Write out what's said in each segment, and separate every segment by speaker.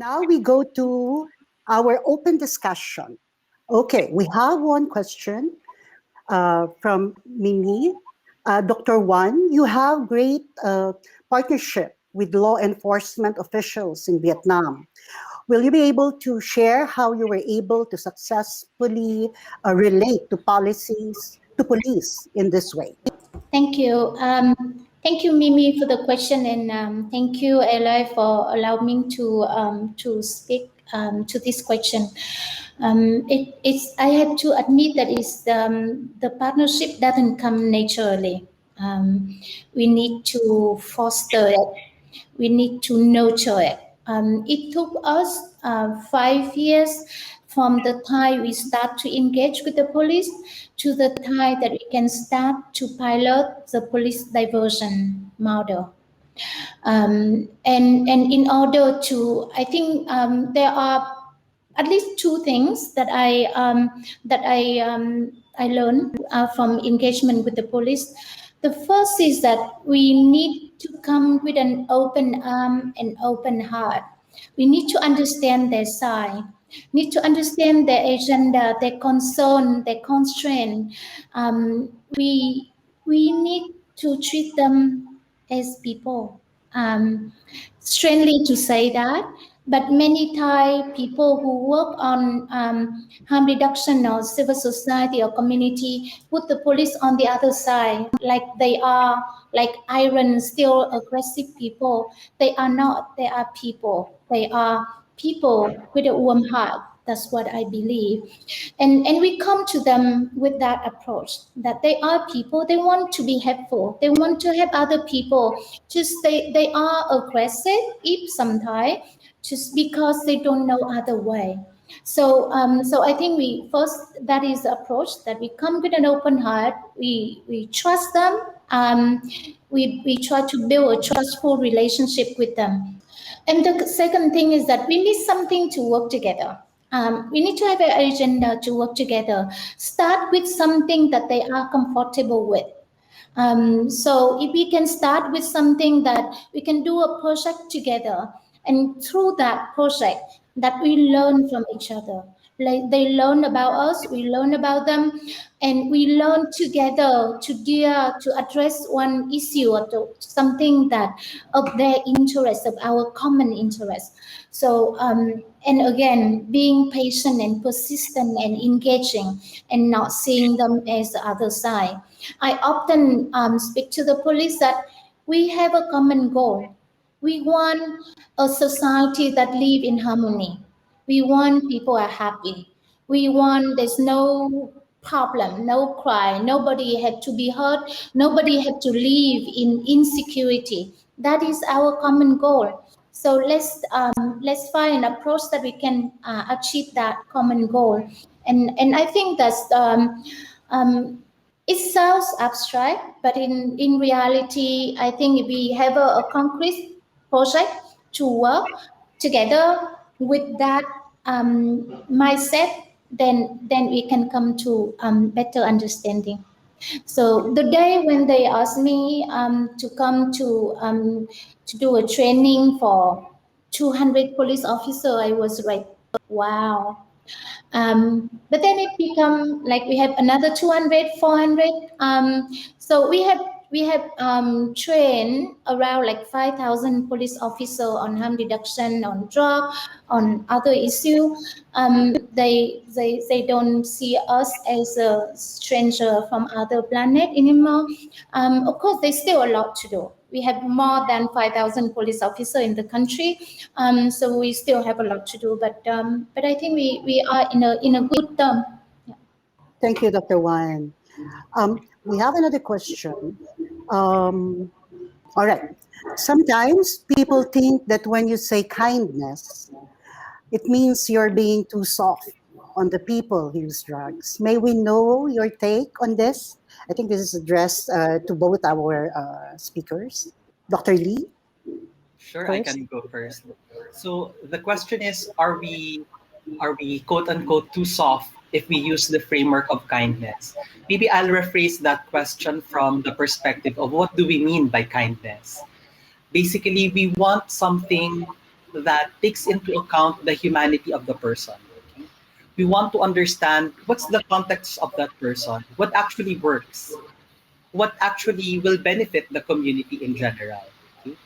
Speaker 1: Now we go to our open discussion. Okay, we have one question from Mimi. Dr. Wan, you have great partnership with law enforcement officials in Vietnam. Will you be able to share how you were able to successfully relate to policies to police in this way?
Speaker 2: Thank you. Thank you, Mimi, for the question, and thank you, Eli, for allowing me to speak to this question. It's I have to admit that the partnership doesn't come naturally. We need to foster it. We need to nurture it. It took us 5 years from the time we start to engage with the police to the time that we can start to pilot the police diversion model. And in order to, I think there are at least two things that I learned from engagement with the police. The first is that we need to come with an open arm and open heart. We need to understand their side, need to understand their agenda, their concern, their constraint. We need to treat them as people. Strangely to say that, but many Thai people who work on harm reduction or civil society or community put the police on the other side, like they are like iron, still aggressive people. They are not. They are people. They are people with a warm heart. That's what I believe. And we come to them with that approach, that they are people, they want to be helpful, they want to help other people. Just they are aggressive if sometimes, just because they don't know other way. So I think we first, that is the approach, that we come with an open heart, we trust them, we try to build a trustful relationship with them. And the second thing is that we need something to work together. We need to have an agenda to work together. Start with something that they are comfortable with. So if we can start with something that we can do a project together, and through that project that we learn from each other. Like they learn about us, we learn about them, and we learn together to address one issue or to something that of their interest, of our common interest. So and again, being patient and persistent and engaging, and not seeing them as the other side. I often speak to the police that we have a common goal. We want a society that live in harmony. We want people are happy. We want there's no problem, no cry, nobody had to be hurt, nobody had to live in insecurity. That is our common goal. So let's find an approach that we can achieve that common goal. And I think that's it sounds abstract, but in reality, I think if we have a concrete project to work together with that mindset, then we can come to better understanding. So the day when they asked me to come to do a training for 200 police officers, I was like, wow. But then it become like we have another 200, 400. So we have trained around like 5,000 police officers on harm reduction, on drug, on other issue. They don't see us as a stranger from other planet anymore. Of course, there's still a lot to do. We have more than 5,000 police officers in the country, so we still have a lot to do. But I think we are in a good term. Yeah.
Speaker 1: Thank you, Dr. Wan. We have another question. All right. Sometimes people think that when you say kindness, it means you're being too soft on the people who use drugs. May we know your take on this? I think this is addressed to both our speakers. Dr. Lee?
Speaker 3: Sure,
Speaker 1: First.
Speaker 3: I can go first. So the question is, are we quote unquote too soft if we use the framework of kindness? Maybe I'll rephrase that question from the perspective of what do we mean by kindness? Basically, we want something that takes into account the humanity of the person. Okay? We want to understand what's the context of that person, what actually works, what actually will benefit the community in general. Okay?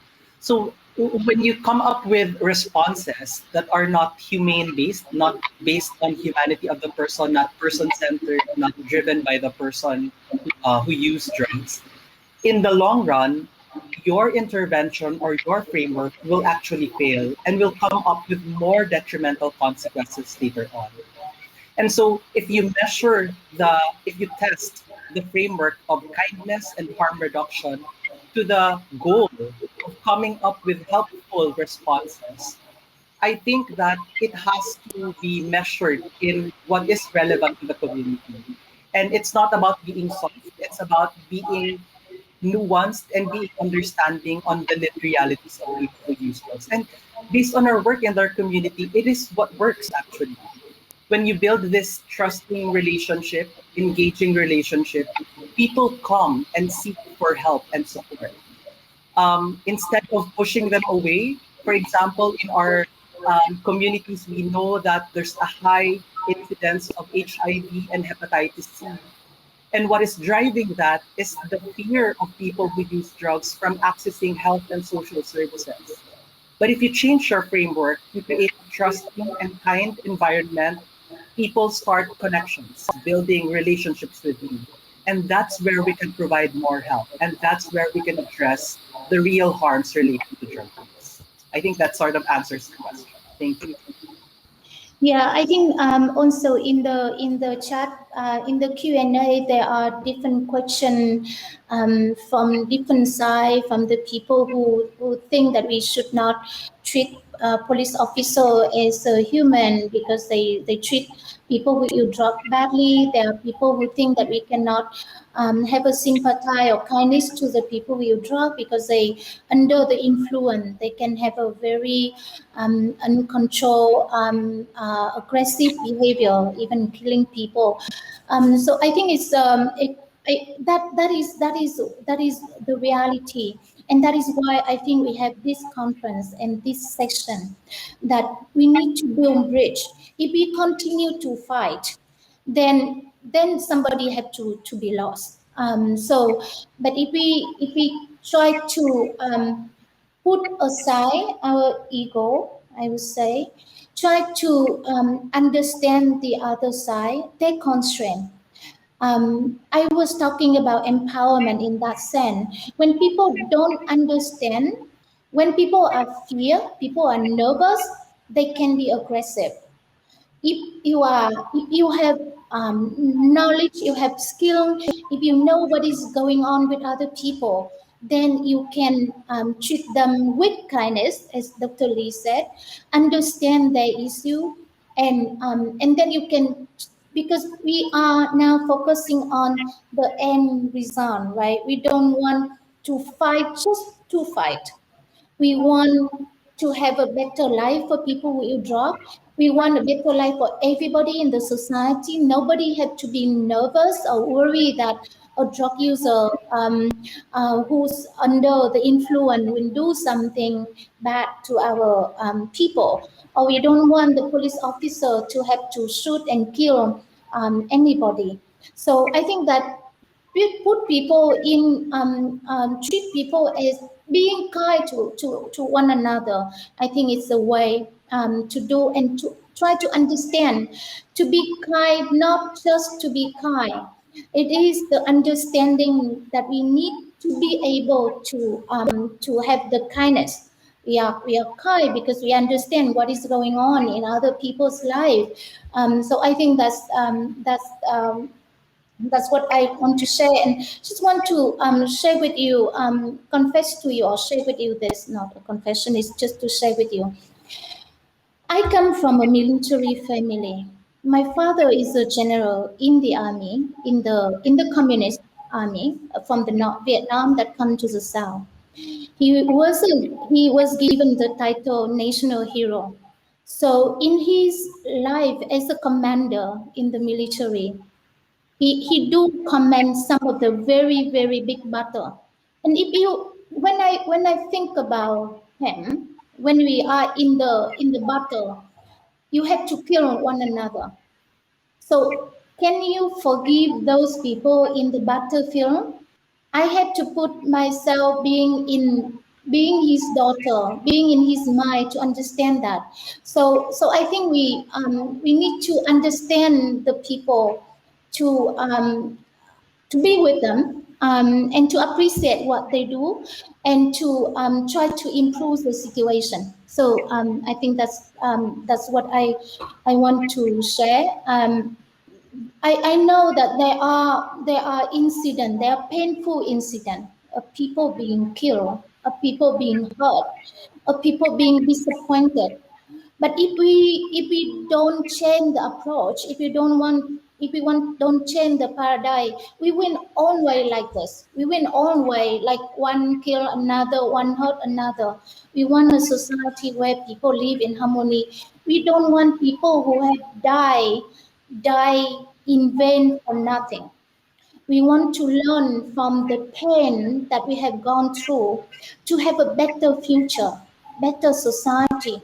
Speaker 3: So when you come up with responses that are not humane based, not based on humanity of the person, not person centered, not driven by the person who used drugs, in the long run, your intervention or your framework will actually fail and will come up with more detrimental consequences later on. And so if you test the framework of kindness and harm reduction to the goal of coming up with helpful responses, I think that it has to be measured in what is relevant to the community. And it's not about being soft, it's about being nuanced and being understanding on the lit realities of people who use drugs. And based on our work in our community, it is what works actually. When you build this trusting relationship, engaging relationship, people come and seek for help and support. Instead of pushing them away, for example, in our communities, we know that there's a high incidence of HIV and hepatitis C. And what is driving that is the fear of people who use drugs from accessing health and social services. But if you change your framework, you create a trusting and kind environment, people start connections, building relationships with you. And that's where we can provide more help. And that's where we can address the real harms related to drug use. I think that sort of answers the question. Thank you.
Speaker 2: Yeah, I think also in the chat in the Q&A there are different questions from different side, from the people who think that we should not treat police officer as a human because they treat people who use drug badly. There are people who think that we cannot have a sympathy or kindness to the people who use drug because they under the influence they can have a very uncontrolled aggressive behavior, even killing people. So I think it's that is the reality, and that is why I think we have this conference and this section that we need to build bridge. If we continue to fight, then somebody have to be lost. So, but if we try to put aside our ego, I would say, try to understand the other side, their constraint. I was talking about empowerment in that sense. When people don't understand, when people are fear, people are nervous, they can be aggressive. If you have knowledge, you have skill, if you know what is going on with other people, then you can treat them with kindness, as Dr. Lee said, understand their issue, and then you can, because we are now focusing on the end result, right? We don't want to fight just to fight. We want to have a better life for people who use drug. We want a better life for everybody in the society. Nobody had to be nervous or worried that a drug user who's under the influence will do something bad to our people. Or we don't want the police officer to have to shoot and kill anybody. So I think that we put people in treat people as being kind to one another. I think it's a way to do and to try to understand, to be kind, not just to be kind. It is the understanding that we need to be able to have the kindness. We are kind because we understand what is going on in other people's life. So I think that's what I want to share, and just want to share with you, confess to you, or share with you this, not a confession, it's just to share with you. I come from a military family. My father is a general in the army, in the communist army from the North Vietnam that come to the south. He was given the title national hero. So in his life as a commander in the military, he do command some of the very very big battle. And if you when I think about him, when we are in the battle, you have to kill one another. So can you forgive those people in the battlefield? I had to put myself being his daughter, being in his mind to understand that. So I think we need to understand the people to be with them and to appreciate what they do and to try to improve the situation. So I think that's what I want to share. I know that there are incidents, there are painful incidents of people being killed, of people being hurt, of people being disappointed. But if we don't change the approach, if we don't change the paradigm, we win own way like this. We win own way like one kill another, one hurt another. We want a society where people live in harmony. We don't want people who have die in vain for nothing. We want to learn from the pain that we have gone through to have a better future, better society.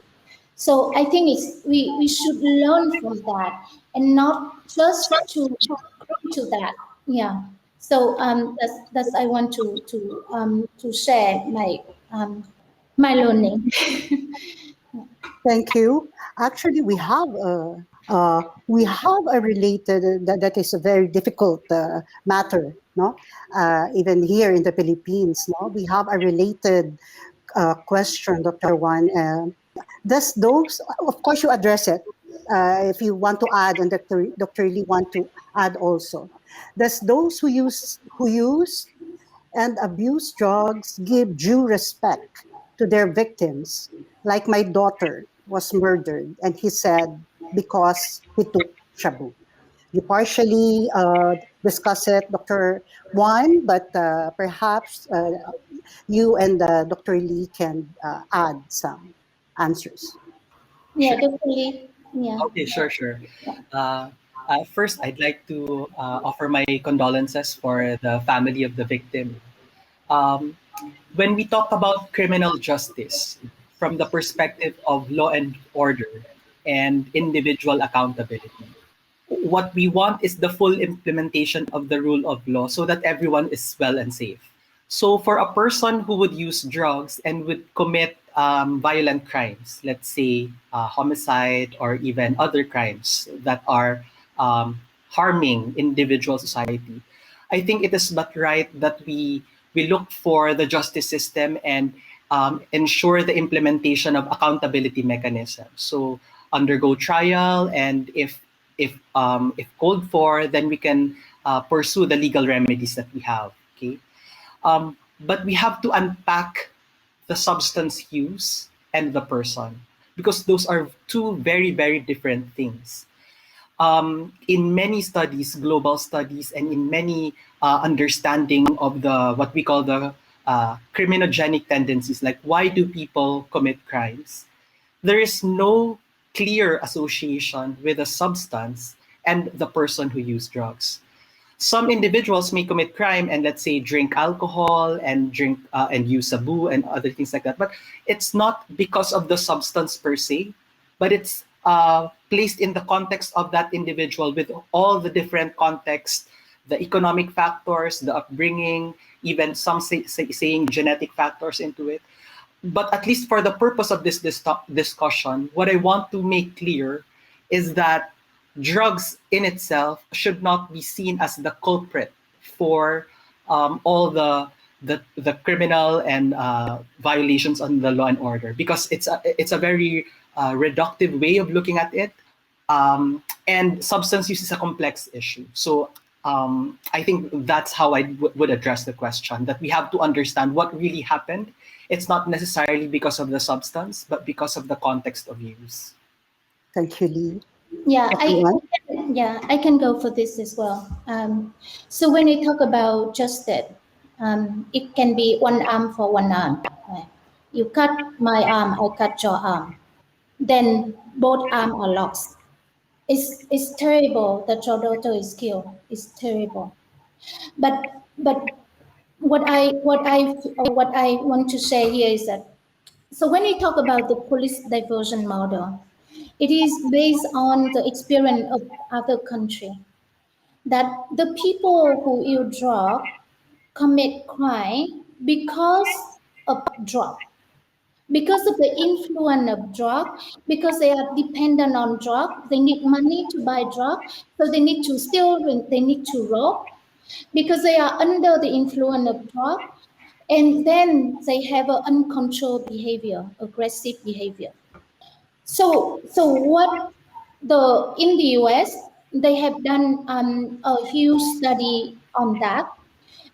Speaker 2: So I think we should learn from that and not just to that. Yeah. So that's I want to share my learning.
Speaker 1: Thank you. Actually, we have a related that is a very difficult matter. No, even here in the Philippines, no, we have a related question, Dr. Wan. Does those, of course, you address it. If you want to add, and Dr. Lee want to add also, does those who use and abuse drugs give due respect to their victims? Like my daughter was murdered, and he said because he took shabu. You partially discuss it, Dr. Juan, but perhaps you and Dr. Lee can add some answers.
Speaker 2: Yeah,
Speaker 3: Sure.
Speaker 2: definitely. Yeah.
Speaker 3: Okay, sure, sure. Uh, First, I'd like to offer my condolences for the family of the victim. Um, when we talk about criminal justice from the perspective of law and order and individual accountability, what we want is the full implementation of the rule of law so that everyone is well and safe. So, for a person who would use drugs and would commit violent crimes, let's say homicide or even other crimes that are harming individual society, I think it is but right that we look for the justice system and ensure the implementation of accountability mechanisms. So undergo trial, and if called for, then we can pursue the legal remedies that we have. Okay, but we have to unpack the substance use and the person, because those are two very very different things. In many studies, global studies, and in many understanding of the what we call the criminogenic tendencies, like why do people commit crimes, there is no clear association with a substance and the person who used drugs. Some individuals may commit crime and, let's say, drink alcohol and drink and use sabu and other things like that, but it's not because of the substance per se, but it's placed in the context of that individual with all the different context, the economic factors, the upbringing, even some saying genetic factors into it. But at least for the purpose of this discussion, what I want to make clear is that drugs in itself should not be seen as the culprit for all the criminal and violations on the law and order, because it's a very reductive way of looking at it, and substance use is a complex issue. So I think that's how I would address the question, that we have to understand what really happened. It's not necessarily because of the substance, but because of the context of use.
Speaker 1: Thank you, Lee.
Speaker 2: Yeah,
Speaker 1: Dr. Wan?
Speaker 2: I can go for this as well. So when we talk about justice, it can be one arm for one arm. Right? You cut my arm, I cut your arm. Then both arms are lost. It's terrible that your daughter is killed. It's terrible. But what I want to say here is that So when we talk about the police diversion model, it is based on the experience of other country that the people who use drug commit crime because of drug, because of the influence of drug, because they are dependent on drug, they need money to buy drug, so they need to steal, they need to rob, because they are under the influence of drug, and then they have an uncontrolled behavior, aggressive behavior. So what the in the US they have done a huge study on that,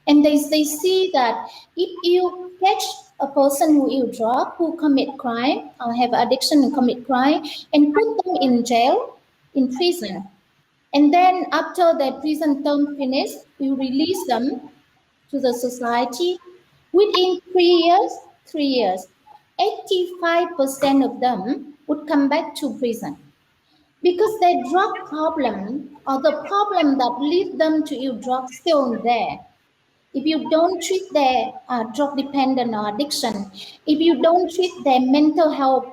Speaker 2: and they see that if you catch a person who use drug, who commit crime, have addiction and commit crime, and put them in jail, in prison, and then after their prison term finished, you release them to the society. Within 3 years, 3 years, 85% of them would come back to prison because their drug problem or the problem that leads them to use drugs still there. If you don't treat their drug dependent or addiction, if you don't treat their mental health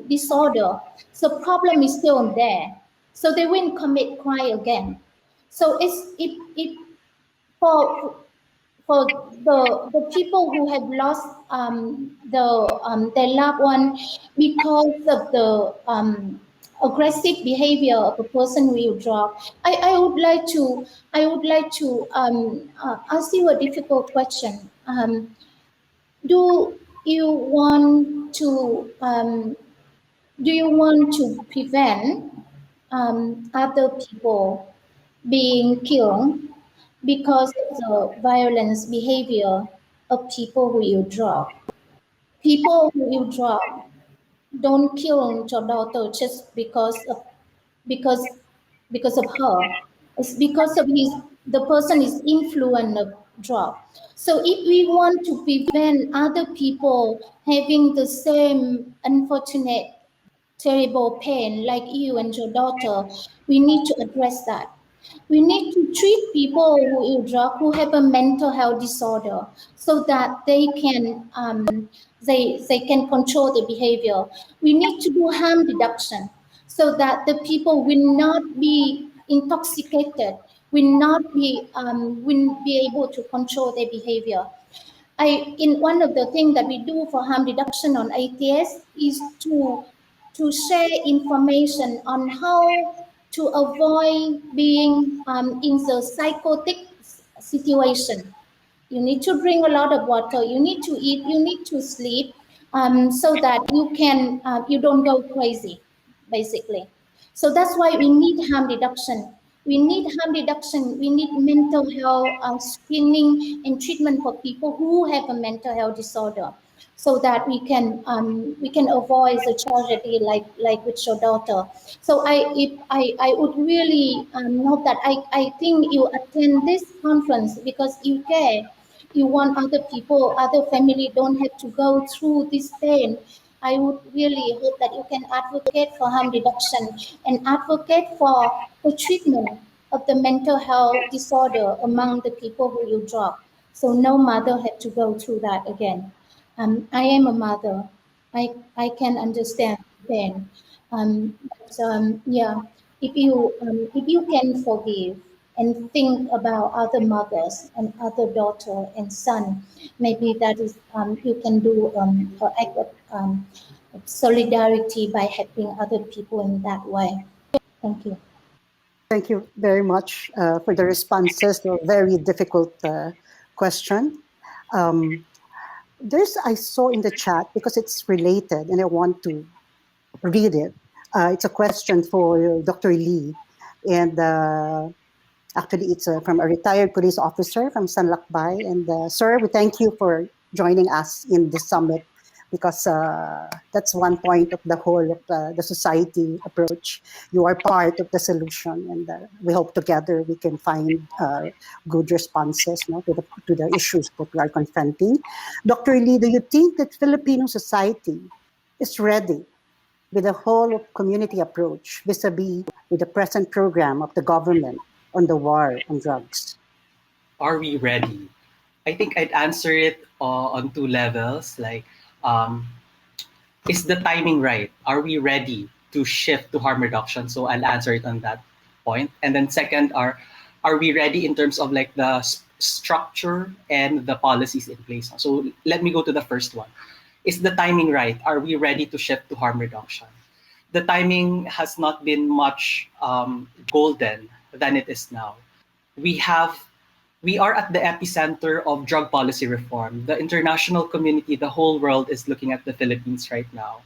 Speaker 2: disorder, so problem is still there. So they will commit crime again. So it for the people who have lost their loved one because of the aggressive behavior of a person who you drug. I would like to ask you a difficult question. Do you want to prevent other people being killed because of the violence behavior of people who you drug? People who you drug don't kill your daughter just because because of her. It's because of the person is influenced of drug. So if we want to prevent other people having the same unfortunate terrible pain like you and your daughter, we need to address that. We need to treat people who use drug who have a mental health disorder so that they can control the behavior. We need to do harm reduction so that the people will not be intoxicated, will be able to control their behavior. In one of the things that we do for harm reduction on ATS is to share information on how to avoid being in the psychotic situation. You need to drink a lot of water. You need to eat. You need to sleep, so that you don't go crazy, basically. So that's why we need harm reduction. We need harm reduction. We need mental health screening and treatment for people who have a mental health disorder, so that we can avoid the tragedy like with your daughter. So I would really hope that I think you attend this conference because you care. You want other people, other family don't have to go through this pain. I would really hope that you can advocate for harm reduction and advocate for the treatment of the mental health disorder among the people who you drug. So no mother had to go through that again. I am a mother. I can understand pain. Yeah, if you can forgive and think about other mothers and other daughter and son, maybe that is you can do an act of solidarity by helping other people in that way. Thank you.
Speaker 1: Thank you very much for the responses to a very difficult question. Um, I saw in the chat because it's related and I want to read it. It's a question for Dr. Lee. And actually, it's from a retired police officer from San Lakbay. And sir, we thank you for joining us in this summit because that's one point of the whole of the society approach. You are part of the solution, and we hope together we can find good responses, to the issues that we are confronting. Dr. Lee, do you think that Filipino society is ready with a whole of community approach vis-a-vis with the present program of the government on the war on drugs?
Speaker 3: Are we ready? I think I'd answer it on two levels. Like, um, is the timing right? Are we ready to shift to harm reduction? So I'll answer it on that point. And then second are we ready in terms of like the structure and the policies in place? So let me go to the first one. Is the timing right? Are we ready to shift to harm reduction? The timing has not been much golden than it is now. We have we are at the epicenter of drug policy reform. The international community, the whole world is looking at the Philippines right now.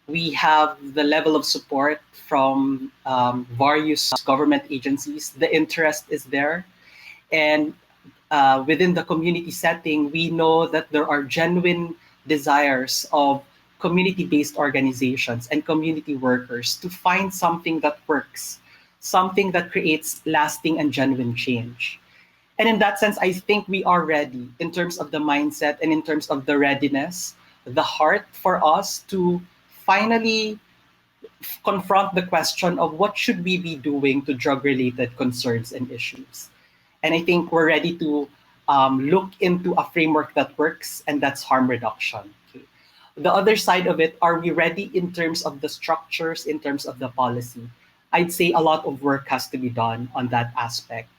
Speaker 3: We have the level of support from various government agencies. The interest is there. And within the community setting, we know that there are genuine desires of community-based organizations and community workers to find something that works, something that creates lasting and genuine change. And in that sense, I think we are ready in terms of the mindset and in terms of the readiness, the heart for us to finally confront the question of what should we be doing to drug-related concerns and issues. And I think we're ready to look into a framework that works, and that's harm reduction. Okay. The other side of it, are we ready in terms of the structures, in terms of the policy? I'd say a lot of work has to be done on that aspect.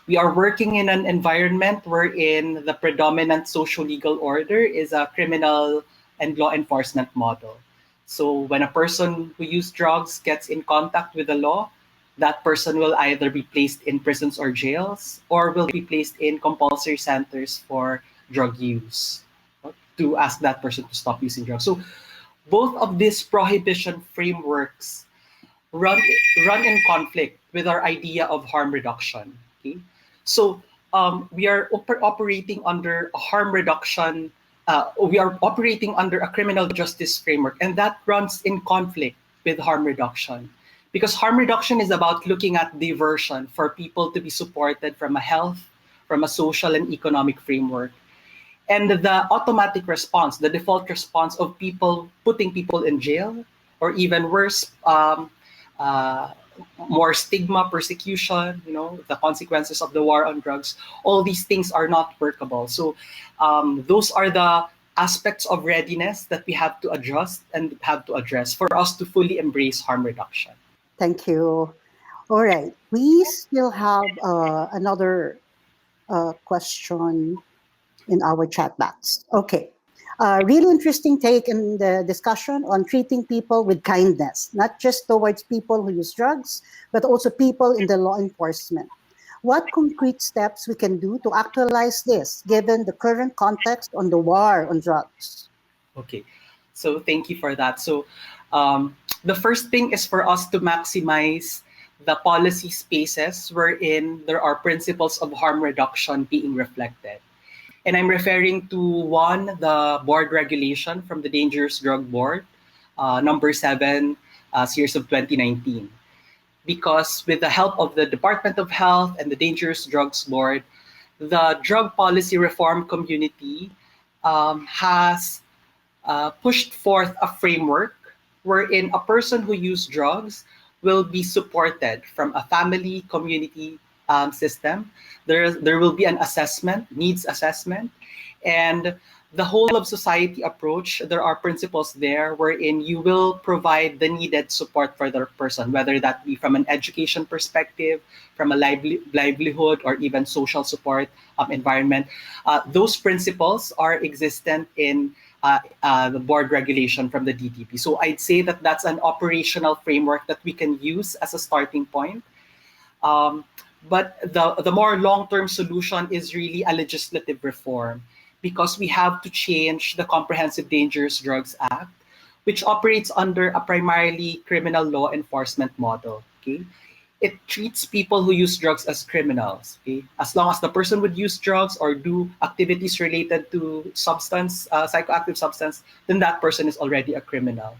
Speaker 3: We are working in an environment wherein the predominant social legal order is a criminal and law enforcement model. So when a person who uses drugs gets in contact with the law, that person will either be placed in prisons or jails or will be placed in compulsory centers for drug use, to ask that person to stop using drugs. So both of these prohibition frameworks run in conflict with our idea of harm reduction. Okay? So we are operating under a harm reduction. We are operating under a criminal justice framework, and that runs in conflict with harm reduction. Because harm reduction is about looking at diversion for people to be supported from a health, from a social and economic framework. And the automatic response, the default response of people putting people in jail, or even worse, more stigma, persecution, the consequences of the war on drugs, all these things are not workable. So those are the aspects of readiness that we have to adjust and have to address for us to fully embrace harm reduction.
Speaker 1: Thank you. All right. We still have another question in our chat box. Okay. Really interesting take in the discussion on treating people with kindness, not just towards people who use drugs, but also people in the law enforcement. What concrete steps we can do to actualize this, given the current context on the war on drugs?
Speaker 3: Okay, so thank you for that. So the first thing is for us to maximize the policy spaces wherein there are principles of harm reduction being reflected. And I'm referring to one, the board regulation from the Dangerous Drug Board, number 7, series of 2019. Because with the help of the Department of Health and the Dangerous Drugs Board, the drug policy reform community has pushed forth a framework wherein a person who uses drugs will be supported from a family community system. There will be an assessment, needs assessment, and the whole of society approach. There are principles there wherein you will provide the needed support for the person, whether that be from an education perspective, from a livelihood, or even social support environment. Those principles are existent in the board regulation from the DTP. So I'd say that that's an operational framework that we can use as a starting point. But the more long-term solution is really a legislative reform, because we have to change the Comprehensive Dangerous Drugs Act, which operates under a primarily criminal law enforcement model. Okay, it treats people who use drugs as criminals. Okay, as long as the person would use drugs or do activities related to substance, psychoactive substance, then that person is already a criminal.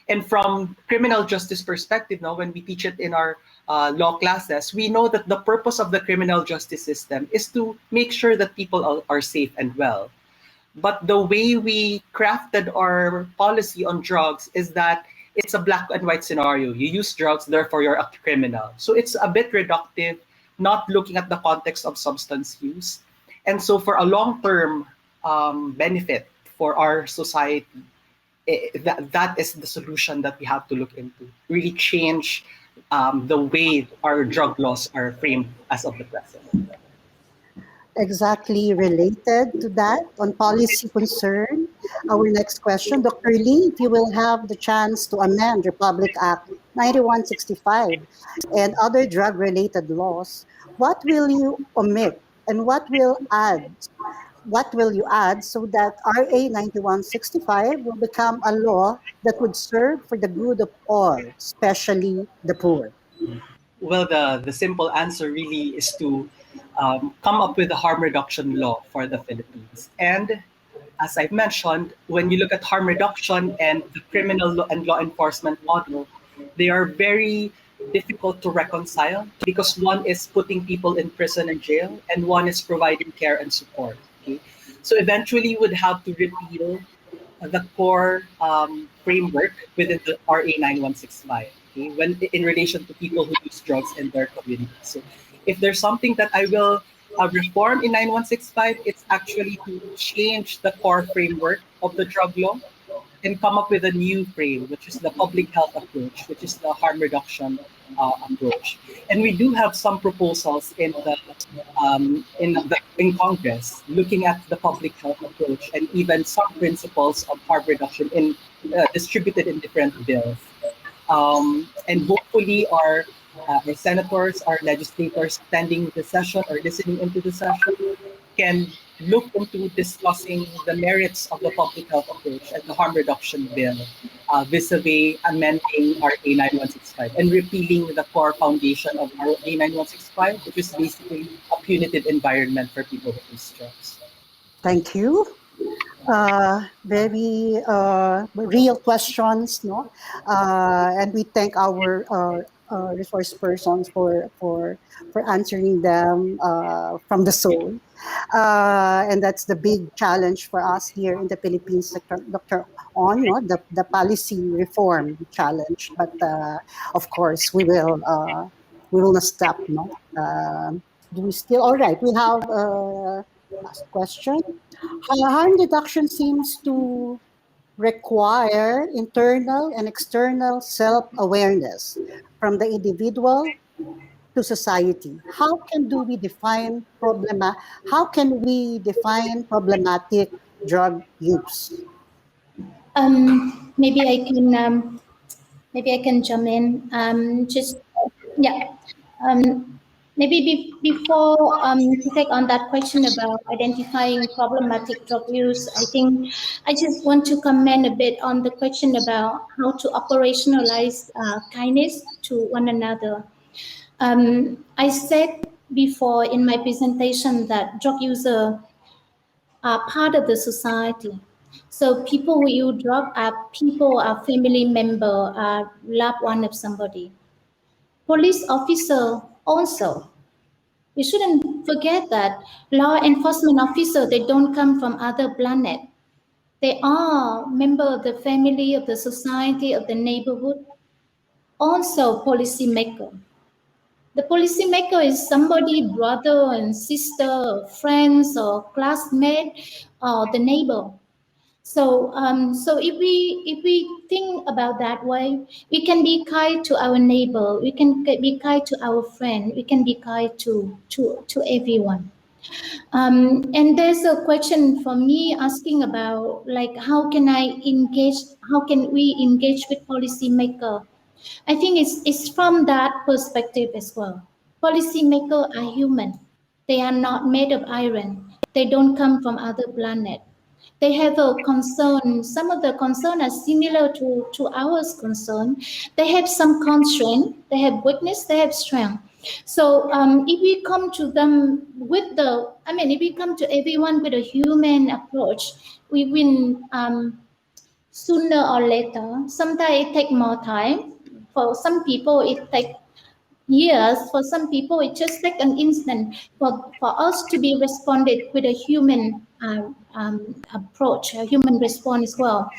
Speaker 3: And from criminal justice perspective, now when we teach it in our law classes, we know that the purpose of the criminal justice system is to make sure that people are safe and well. But the way we crafted our policy on drugs is that it's a black and white scenario. You use drugs, therefore you're a criminal. So it's a bit reductive, not looking at the context of substance use. And so for a long-term benefit for our society, that is the solution that we have to look into. Really change the way our drug laws are framed as of the present.
Speaker 1: Exactly related to that on policy concern. Our next question, Dr. Lee, if you will have the chance to amend Republic Act 9165 and other drug related laws, what will you omit and what will you add so that RA 9165 will become a law that would serve for the good of all, especially the poor?
Speaker 3: Well, the simple answer really is to come up with a harm reduction law for the Philippines. And as I've mentioned, when you look at harm reduction and the criminal law and law enforcement model, they are very difficult to reconcile because one is putting people in prison and jail and one is providing care and support. Okay? So eventually you would have to repeal the core framework within the RA 9165, okay, when in relation to people who use drugs in their community. So if there's something that I will reform in 9165, it's actually to change the core framework of the drug law and come up with a new frame, which is the public health approach, which is the harm reduction approach. And we do have some proposals in Congress looking at the public health approach and even some principles of harm reduction in distributed in different bills. And hopefully our senators, our legislators attending the session or listening into the session can look into discussing the merits of the public health approach and the harm reduction bill vis-a-vis amending our A9165 and repealing the core foundation of our A9165, which is basically a punitive environment for people who use drugs.
Speaker 1: Thank you. Very real questions, no? And we thank our resource persons for answering them from the soul. And that's the big challenge for us here in the Philippines, Dr. On, no? The policy reform challenge. But of course, we will not stop, no? Do we still? All right. We have last question. Harm reduction seems to require internal and external self-awareness from the individual to society. How can we define problematic drug use?
Speaker 2: Maybe I can jump in. Just yeah. Maybe before to take on that question about identifying problematic drug use, I think I just want to comment a bit on the question about how to operationalize kindness to one another. I said before in my presentation that drug users are part of the society. So people who use drug are people, are family member, are loved one of somebody. Police officer also. We shouldn't forget that law enforcement officers, they don't come from other planet. They are member of the family, of the society, of the neighborhood. Also policymaker. The policymaker is somebody, brother and sister, friends or classmate or the neighbor. So if we think about that way, we can be kind to our neighbor, we can be kind to our friend, we can be kind to everyone. And there's a question for me asking about like how can we engage with policymaker? I think it's from that perspective as well. Policymakers are human. They are not made of iron. They don't come from other planet. They have a concern. Some of the concern are similar to ours concern. They have some constraint. They have weakness. They have strength. So if we come to them if we come to everyone with a human approach, we win sooner or later. Sometimes it takes more time. For some people, it takes years. For some people, it just takes an instant for us to be responded with a human approach, a human response as well.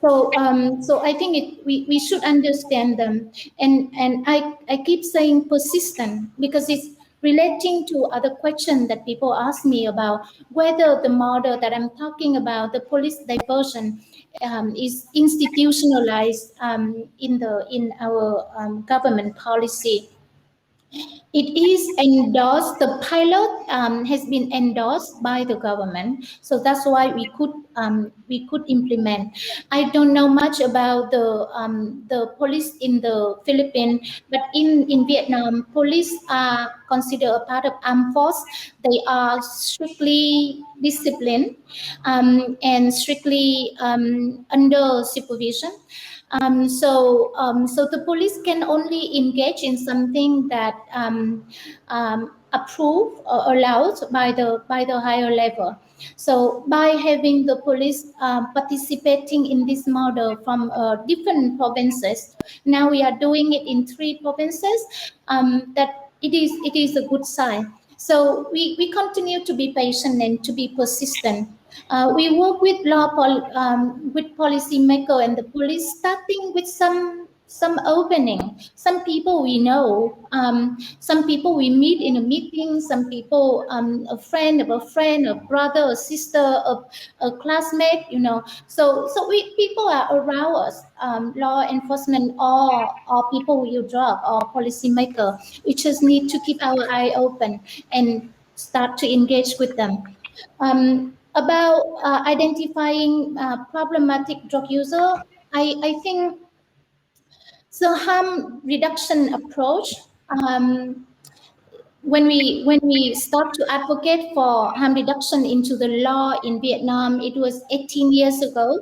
Speaker 2: So I think we should understand them. And I keep saying persistent because it's relating to other question that people ask me about whether the model that I'm talking about, the police diversion, is institutionalized in our government policy. It is endorsed. The pilot has been endorsed by the government, so that's why we could implement. I don't know much about the police in the Philippines, but in Vietnam, police are considered a part of armed force. They are strictly disciplined and strictly under supervision. So the police can only engage in something that approved or allowed by the higher level. So by having the police participating in this model from different provinces, now we are doing it in 3 provinces. That it is a good sign. So we continue to be patient and to be persistent. We work with policymaker and the police, starting with some opening. Some people we know, some people we meet in a meeting, some people a friend of a friend, a brother, a sister, a classmate, you know. So we people are around us, law enforcement or people who drug or policymaker. We just need to keep our eye open and start to engage with them. About identifying problematic drug user, I think the harm reduction approach. When we start to advocate for harm reduction into the law in Vietnam, it was 18 years ago.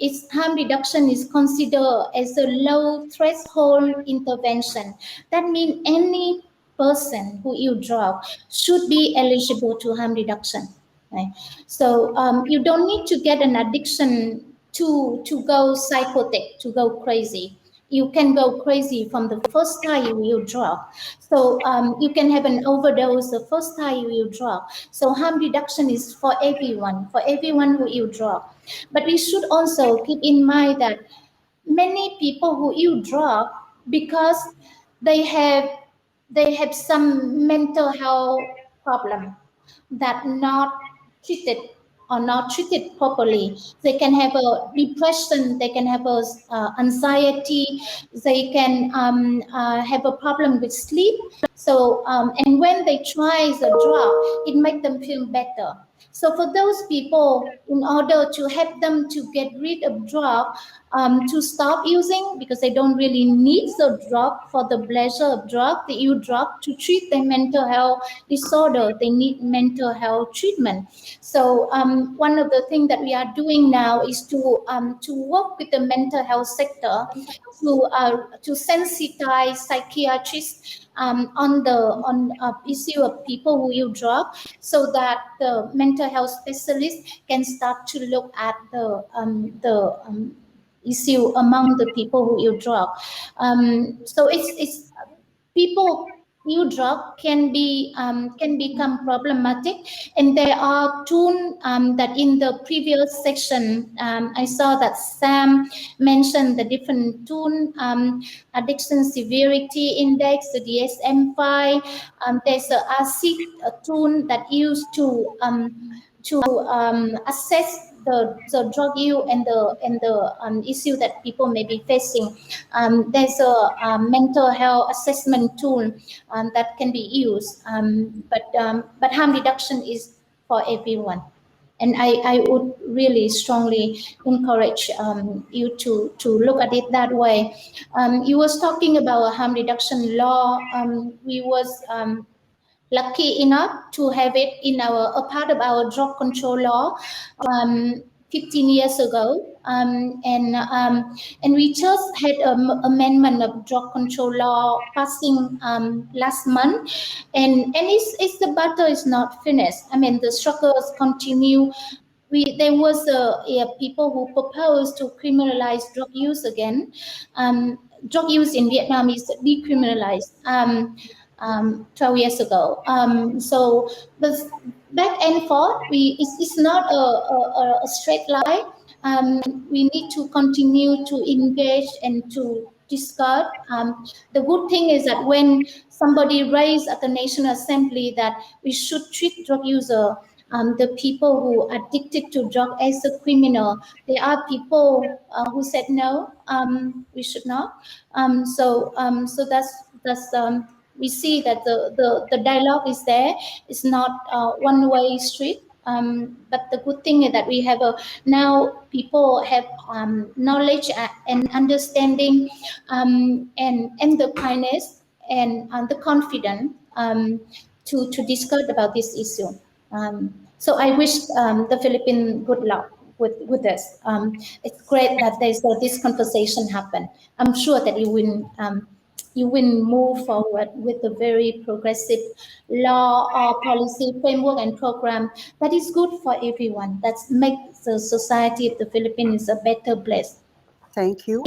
Speaker 2: Its harm reduction is considered as a low threshold intervention. That means any person who use drug should be eligible to harm reduction. Right? So you don't need to get an addiction to go psychotic, to go crazy. You can go crazy from the first time you use drug. So you can have an overdose the first time you use drug. So harm reduction is for everyone who use drug. But we should also keep in mind that many people who use drug because they have they have some mental health problem that not treated or not treated properly. They can have a depression, they can have a anxiety, they can have a problem with sleep. So and when they try the drug, it makes them feel better. So for those people, in order to help them to get rid of drug, to stop using because they don't really need the drug for the pleasure of drug, they use drug to treat their mental health disorder. They need mental health treatment. So one of the things that we are doing now is to work with the mental health sector to sensitize psychiatrists on issue of people who use drug, so that the mental health specialists can start to look at the issue among the people who use drug. So it's people use drug can become problematic, and there are tools that in the previous section I saw that Sam mentioned the different tool, addiction severity index, the DSM-5. There's a ACID tool that used to assess the drug use and the issue that people may be facing. There's a mental health assessment tool that can be used, but harm reduction is for everyone. And I would really strongly encourage you to look at it that way. You was talking about a harm reduction law. We was lucky enough to have it in a part of our drug control law 15 years ago, and we just had an amendment of drug control law passing last month, and it's the battle is not finished. I mean, the struggles continue. There was people who proposed to criminalize drug use again. Drug use in Vietnam is decriminalized 12 years ago. So the back and forth, it's not a straight line. We need to continue to engage and to discuss. The good thing is that when somebody raised at the National Assembly that we should treat drug user the people who are addicted to drug as a criminal. There are people who said no, we should not. So that's we see that the dialogue is there. It's not one-way street. But the good thing is that we have now people have knowledge and understanding, and the kindness and the confidence to discuss about this issue. So I wish the Philippines good luck with this. It's great that there's this conversation happen. I'm sure that you will move forward with a very progressive law or policy framework and program that is good for everyone. That makes the society of the Philippines a better place.
Speaker 1: Thank you.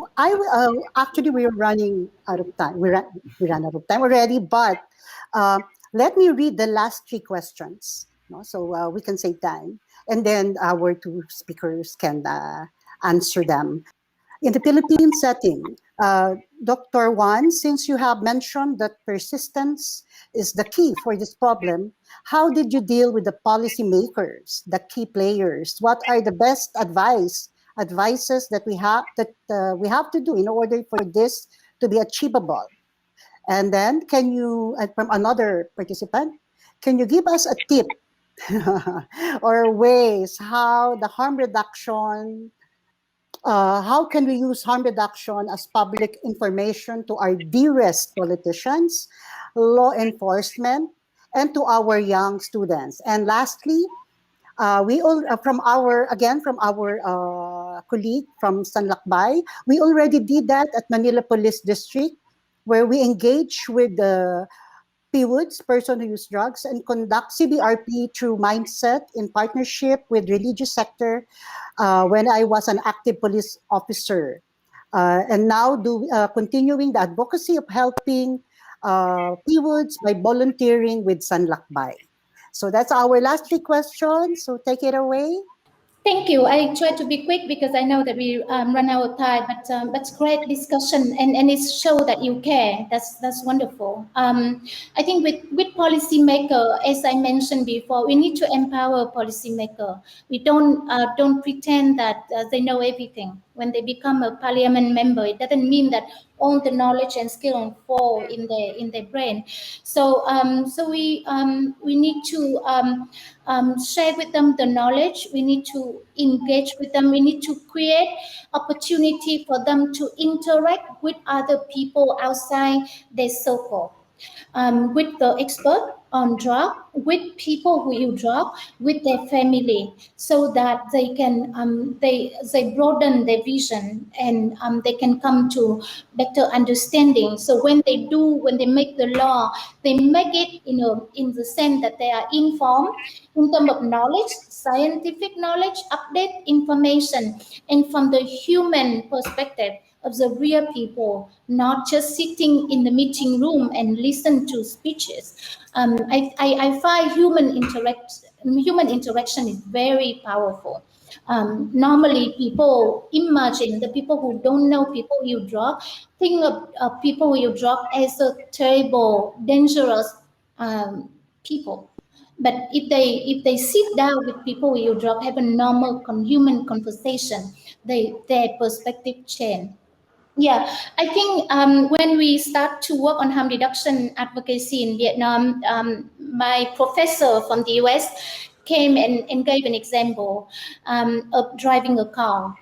Speaker 1: Actually, we're running out of time. We ran out of time already, but uh, let me read the last three questions, no? So we can save time, and then our two speakers can answer them. In the Philippine setting, Dr. Juan, since you have mentioned that persistence is the key for this problem, how did you deal with the policymakers, the key players? What are the best advices that we have to do in order for this to be achievable? And then, from another participant, can you give us a tip or ways how can we use harm reduction as public information to our dearest politicians, law enforcement, and to our young students? And lastly, we all from our colleague from Sanlakbay, we already did that at Manila Police District, where we engage with the PWOODs, person who use drugs, and conduct CBRP through mindset in partnership with religious sector when I was an active police officer. And now continuing the advocacy of helping PWOODs by volunteering with Sanlakbay. So that's our last three questions. So take it away.
Speaker 2: Thank you. I try to be quick because I know that we run out of time, but that's great discussion, and it show that you care. That's wonderful. I think with policymaker, as I mentioned before, we need to empower policymaker. We don't pretend that they know everything. When they become a parliament member, it doesn't mean that all the knowledge and skill fall in their brain. So we need to share with them the knowledge. We need to engage with them. We need to create opportunity for them to interact with other people outside their circle, with the expert on drug, with people who use drug, with their family, so that they can they broaden their vision, and they can come to better understanding. So when they make the law, they make it in the sense that they are informed in terms of knowledge, scientific knowledge, update information, and from the human perspective of the real people, not just sitting in the meeting room and listen to speeches. I find human interaction is very powerful. Normally, people imagine the people who don't know people who drug, think of people who drug as a terrible, dangerous people. But if they sit down with people who drug, have a normal human conversation, their perspective change. Yeah, I think when we start to work on harm reduction advocacy in Vietnam, my professor from the US came and gave an example of driving a car.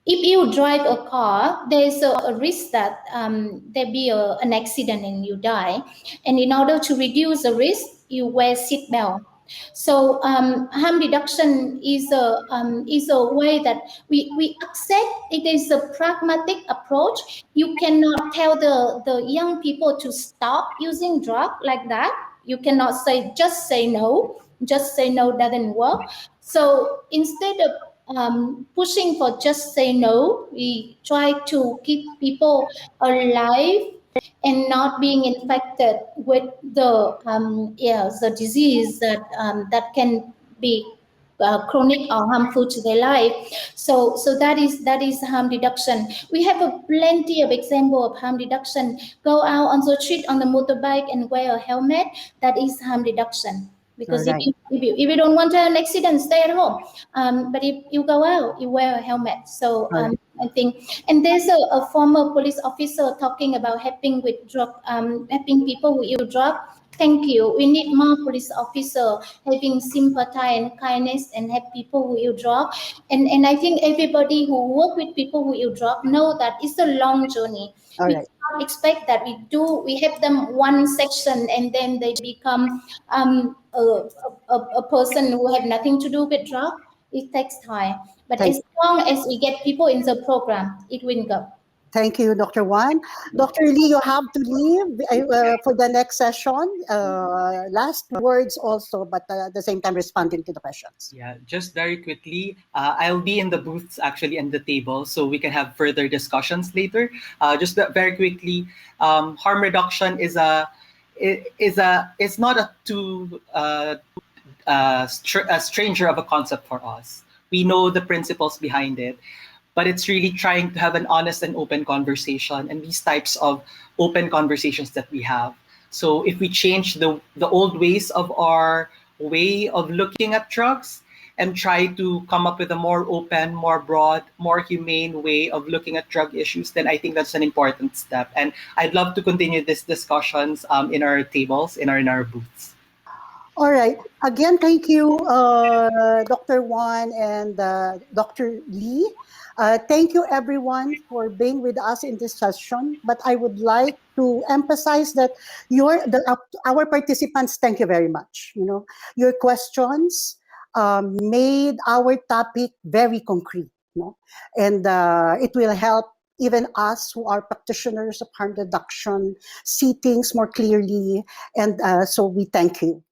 Speaker 2: If you drive a car, there's a risk that there be an accident and you die. And in order to reduce the risk, you wear seatbelt. So harm reduction is a way that we accept. It is a pragmatic approach. You cannot tell the young people to stop using drug like that. You cannot say just say no. Just say no doesn't work. So instead of pushing for just say no, we try to keep people alive and not being infected with the disease that can be chronic or harmful to their life. So that is harm reduction. We have a plenty of example of harm reduction. Go out on the street on the motorbike and wear a helmet. That is harm reduction. Because
Speaker 1: All right.
Speaker 2: if you don't want to have an accident, stay at home. But if you go out, you wear a helmet. So
Speaker 1: All right.
Speaker 2: I think, and there's a former police officer talking about helping with drug, helping people who use drug. Thank you. We need more police officer having sympathy and kindness and have people who use drug. And I think everybody who work with people who use drug know that it's a long journey.
Speaker 1: All
Speaker 2: We
Speaker 1: right.
Speaker 2: cannot expect that we have them one section and then they become a person who have nothing to do with drug. It takes time. But
Speaker 1: Thank
Speaker 2: as long as we get people in the program, it will go.
Speaker 1: Thank you, Dr. Wan. Dr. Lee, you have to leave for the next session. Last words also, but at the same time responding to the questions.
Speaker 3: Yeah, just very quickly, I'll be in the booths actually and the table, so we can have further discussions later. Just very quickly, harm reduction is it's not a stranger of a concept for us. We know the principles behind it, but it's really trying to have an honest and open conversation, and these types of open conversations that we have. So if we change the old ways of our way of looking at drugs and try to come up with a more open, more broad, more humane way of looking at drug issues, then I think that's an important step. And I'd love to continue these discussions in our tables, in our booths.
Speaker 1: All right. Again, thank you, Dr. Wan and Dr. Lee. Thank you, everyone, for being with us in this session. But I would like to emphasize that our participants. Thank you very much. Your questions made our topic very concrete. And it will help even us who are practitioners of harm reduction see things more clearly. And so we thank you.